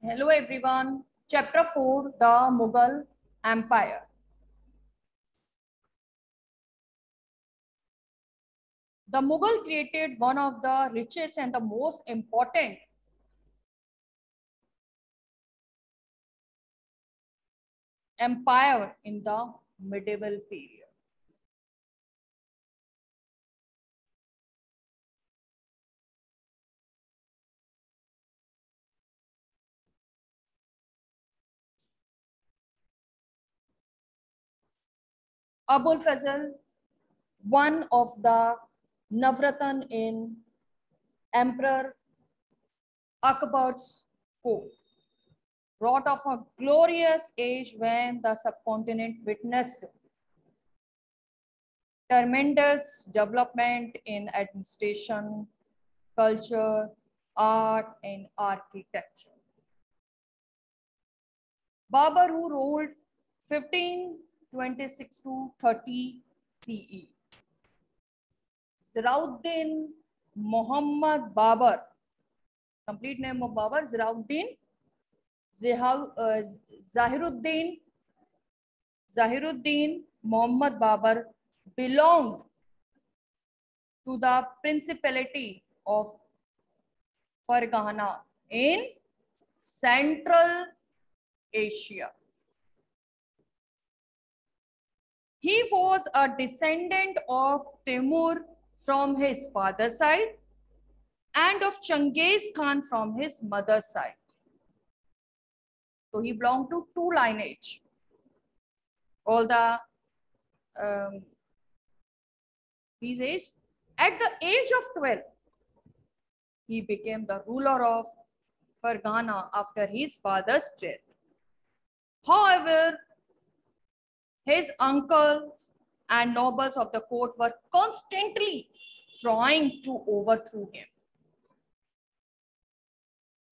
Hello everyone. Chapter 4, The Mughal Empire. The Mughal created one of the richest and the most important empire in the medieval period. Abul Fazl, one of the Navratan in Emperor Akbar's court, wrought of a glorious age when the subcontinent witnessed tremendous development in administration, culture, art, and architecture. Babur, who ruled 1526 to 30 CE. Zirauddin Muhammad Babur, complete name of Babur, Zahiruddin Muhammad Babur belonged to the Principality of Farghana in Central Asia. He was a descendant of Timur from his father's side and of Genghis Khan from his mother's side. So he belonged to two lineage. All the these age. At the age of 12, he became the ruler of Farghana after his father's death. However, his uncles and nobles of the court were constantly trying to overthrow him.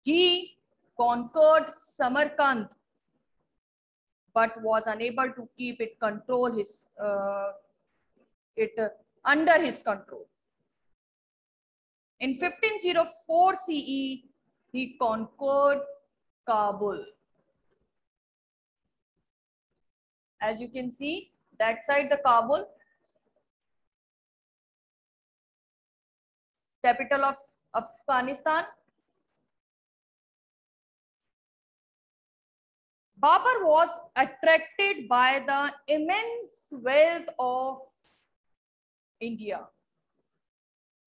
He conquered Samarkand but was unable to keep it under his control. In 1504 CE, he conquered Kabul. As you can see, that side the Kabul, capital of Afghanistan. Babur was attracted by the immense wealth of India.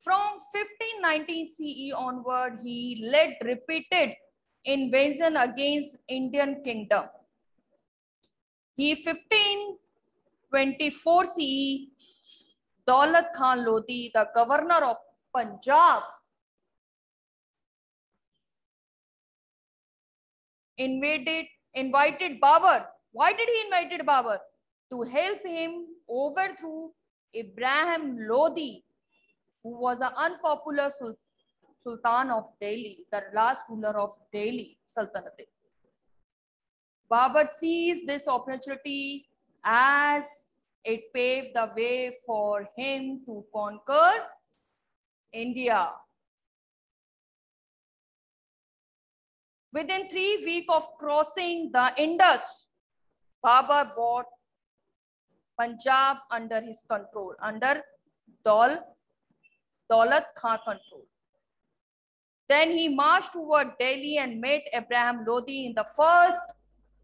From 1519 CE onward, he led repeated invasion against Indian kingdom. He 1524 CE, Daulat Khan Lodi, the governor of Punjab, invited Babur. Why did he invite Babur? To help him overthrow Ibrahim Lodi, who was an unpopular Sultan of Delhi, the last ruler of Delhi Sultanate. Babur seized this opportunity as it paved the way for him to conquer India. Within 3 weeks of crossing the Indus, Babur brought Punjab under his control, under Daulat Khan control. Then he marched toward Delhi and met Ibrahim Lodi in the first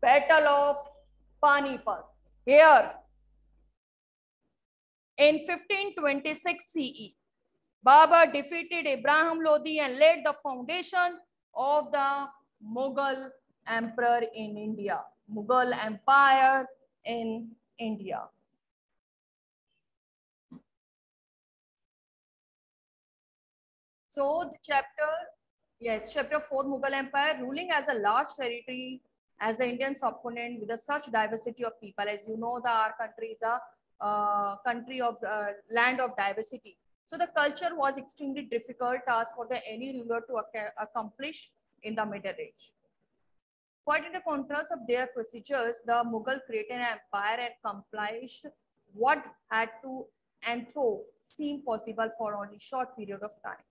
battle of Panipat. Here, in 1526 CE, Babur defeated Ibrahim Lodi and laid the foundation of the Mughal Emperor in India, Mughal Empire in India. So the chapter 4, Mughal Empire, ruling as a large territory as the Indian subcontinent with a such diversity of people. As you know, our country is a country of land of diversity. So the culture was extremely difficult task for any ruler to accomplish in the Middle Age. Quite in the contrast of their procedures, the Mughal created an empire and accomplished what had to Anthro seemed possible for only short period of time.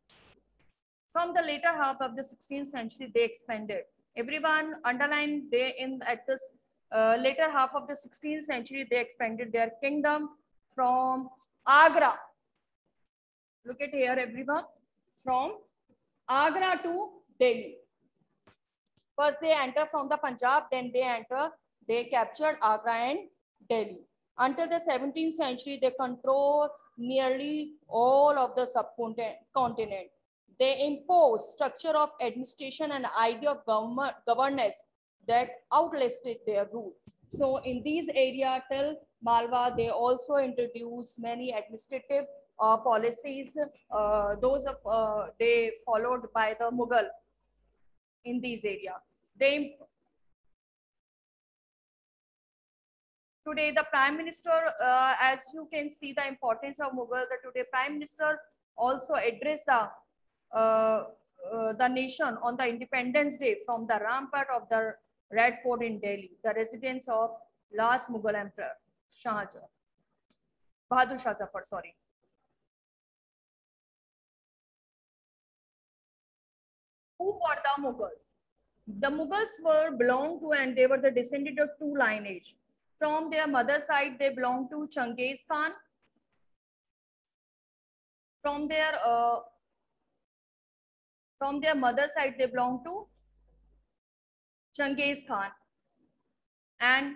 From the later half of the 16th century, they expanded Everyone underline they in at this later half of the 16th century, they expanded their kingdom from Agra. Look at here, everyone, from Agra to Delhi. First they enter from the Punjab, then they captured Agra and Delhi. Until the 17th century, they control nearly all of the subcontinent. They impose structure of administration and idea of governance that outlasted their rule. So in these areas till Malwa, they also introduced many administrative policies. Those of they followed by the Mughal in these areas. They today the Prime Minister, as you can see the importance of Mughal, the today Prime Minister also addressed the nation on the Independence Day from the rampart of the Red Fort in Delhi, the residence of last Mughal Emperor Shahjahan, Bahadur Shah Zafar, sorry. Who were the Mughals? The Mughals were belonged to and they were the descendant of two lineage. From their mother side, they belonged to Genghis Khan. From their mother side, they belonged to Genghis Khan. And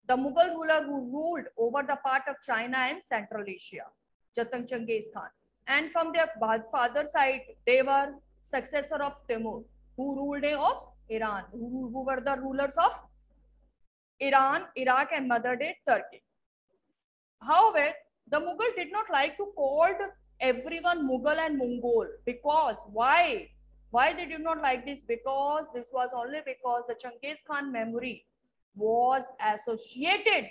the Mughal ruler who ruled over the part of China and Central Asia, Genghis Khan. And from their father side, they were successor of Timur, who ruled of Iran, who were the rulers of Iran, Iraq, and modern day Turkey. However, the Mughal did not like to call everyone Mughal and Mongol, because why? Why they did not like this? Because this was only because the Genghis Khan memory was associated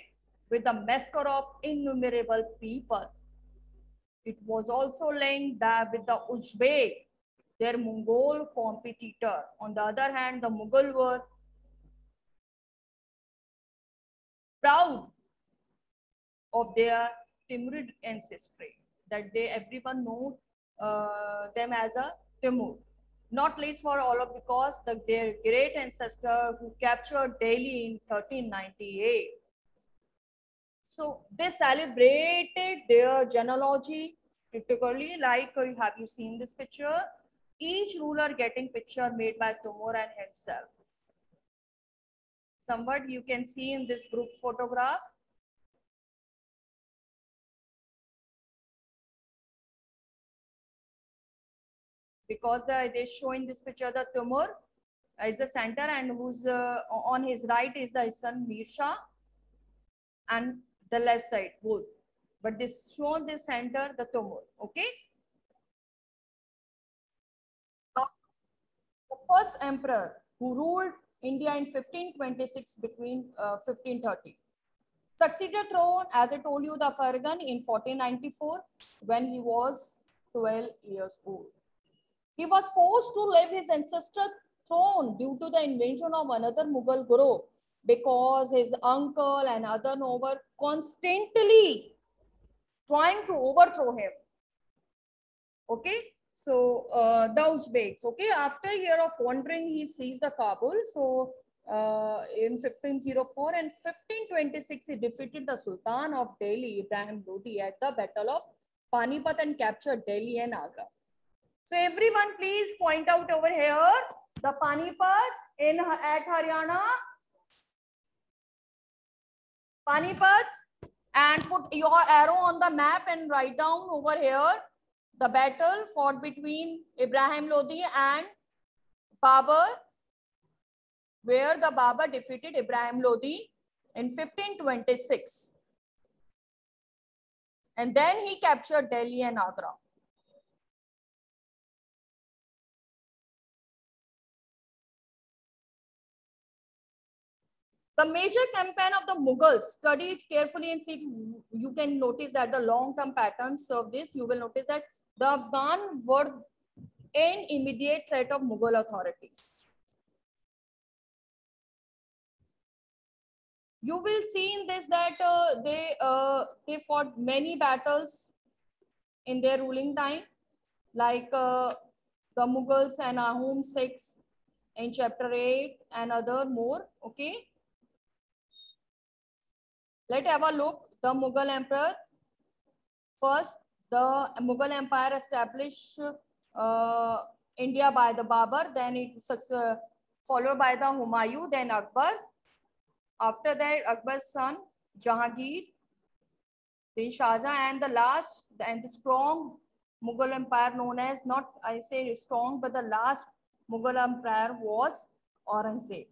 with the massacre of innumerable people. It was also linked that with the Uzbek, their Mongol competitor. On the other hand, the Mughal were proud of their Timurid ancestry, that they everyone know them as a Timur. Not least for all of because their great ancestor who captured Delhi in 1398. So they celebrated their genealogy particularly, like have you seen this picture? Each ruler getting picture made by Timur and himself. Somewhat you can see in this group photograph. Because they show in this picture the Timur is the center, and who's on his right is the son Mir Shah, and the left side both. But this shown the center the Timur. Okay. The first emperor who ruled India in 1526 between 1530. Succeeded throne, as I told you, the Fargan in 1494 when he was 12 years old. He was forced to leave his ancestral throne due to the invention of another Mughal guru, because his uncle and other nobles constantly trying to overthrow him. Okay, so the Uzbeks. Okay, after a year of wandering, he seized the Kabul. So in 1504 and 1526, he defeated the Sultan of Delhi, Ibrahim Lodi, at the Battle of Panipat and captured Delhi and Agra. So everyone, please point out over here the Panipat at Haryana. Panipat, and put your arrow on the map and write down over here the battle fought between Ibrahim Lodi and Babur, where the Babur defeated Ibrahim Lodi in 1526. And then he captured Delhi and Agra. The major campaign of the Mughals, studied carefully and see, you can notice that the long-term patterns of this, you will notice that the Afghan were an immediate threat of Mughal authorities. You will see in this that they fought many battles in their ruling time, like the Mughals and Ahom Sikhs in chapter 8 and other more. Okay. Let's have a look. The Mughal Emperor. First, the Mughal Empire established India by the Babur, then it was followed by the Humayun, then Akbar. After that, Akbar's son Jahangir, then Shah Jahan, and the last and the strong Mughal Empire known as, not I say strong, but the last Mughal Empire was Aurangzeb.